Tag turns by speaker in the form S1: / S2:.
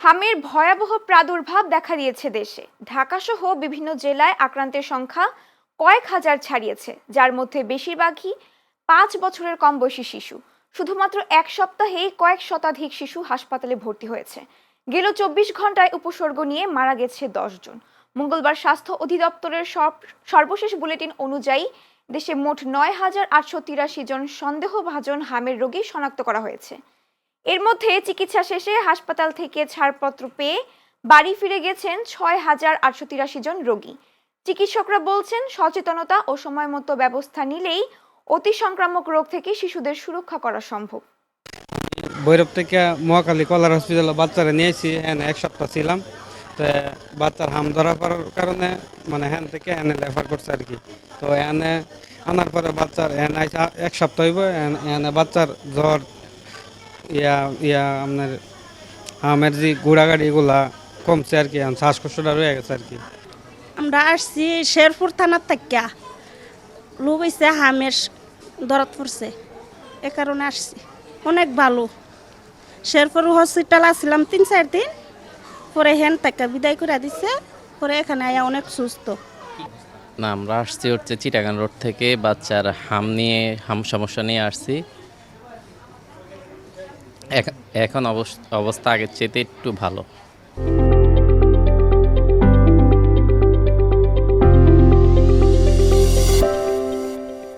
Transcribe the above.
S1: হামের ভয়াবহ প্রাদুর্ভাব দেখা দিয়েছে দেশে। ঢাকাসহ বিভিন্ন জেলায় আক্রান্তের সংখ্যা কয়েক হাজার ছাড়িয়েছে, যার মধ্যে বেশিরভাগই 5 বছরের কম বয়সী শিশু। শুধুমাত্র এক সপ্তাহেই কয়েক শতাধিক শিশু হাসপাতালে ভর্তি হয়েছে। গেল 24 ঘন্টায় উপসর্গ নিয়ে মারা গেছে 10 জন। মঙ্গলবার স্বাস্থ্য অধিদপ্তরের সর্বশেষ বুলেটিন অনুযায়ী দেশে মোট 9,883 জন সন্দেহভাজন হামের রোগী শনাক্ত করা হয়েছে। এর মধ্যে চিকিৎসা শেষে হাসপাতাল থেকে ছাড়পত্র পেয়ে বাড়ি ফিরে গেছেন 6,883 জন রোগী। চিকিৎসকরা বলছেন, সচেতনতা ও সময়মতো ব্যবস্থা নিলেই অতি সংক্রামক রোগ থেকে শিশুদের সুরক্ষা করা সম্ভব।
S2: ভৈরব থেকে মহাখালী কলার হসপিটালে বাচ্চারা নিয়েছি। এনে এক সপ্তাহ ছিলাম, তো বাচ্চার হাম ধরা পড়ার কারণে মানে হ্যান থেকে এনে রেফার করছে আর কি। তো এনে আনার পরে বাচ্চার এনে এক সপ্তাহ হইব। এনে বাচ্চার জ্বর ইয়া ইয়া আপনার আমের যে গুড়াগাড়ি এগুলা কমছে আর কি, শ্বাসকষ্টটা রয়ে গেছে আর কি।
S3: আমরা আসছি শেরপুর থানার থেকে, লোক হয়েছে হামের দরদ পড়ছে, এ কারণে আসছি। অনেক ভালো। শেরপুর হসপিটাল আসছিলাম 3-4 দিন, পরে হেন থেকে বিদায় করে দিচ্ছে, পরে এখানে আয়া অনেক সুস্থ।
S4: না, আমরা আসছি চিটাগাং রোড থেকে বাচ্চার হাম সমস্যা নিয়ে আসছি। এখন অবস্থা আগের চেয়ে একটু ভালো।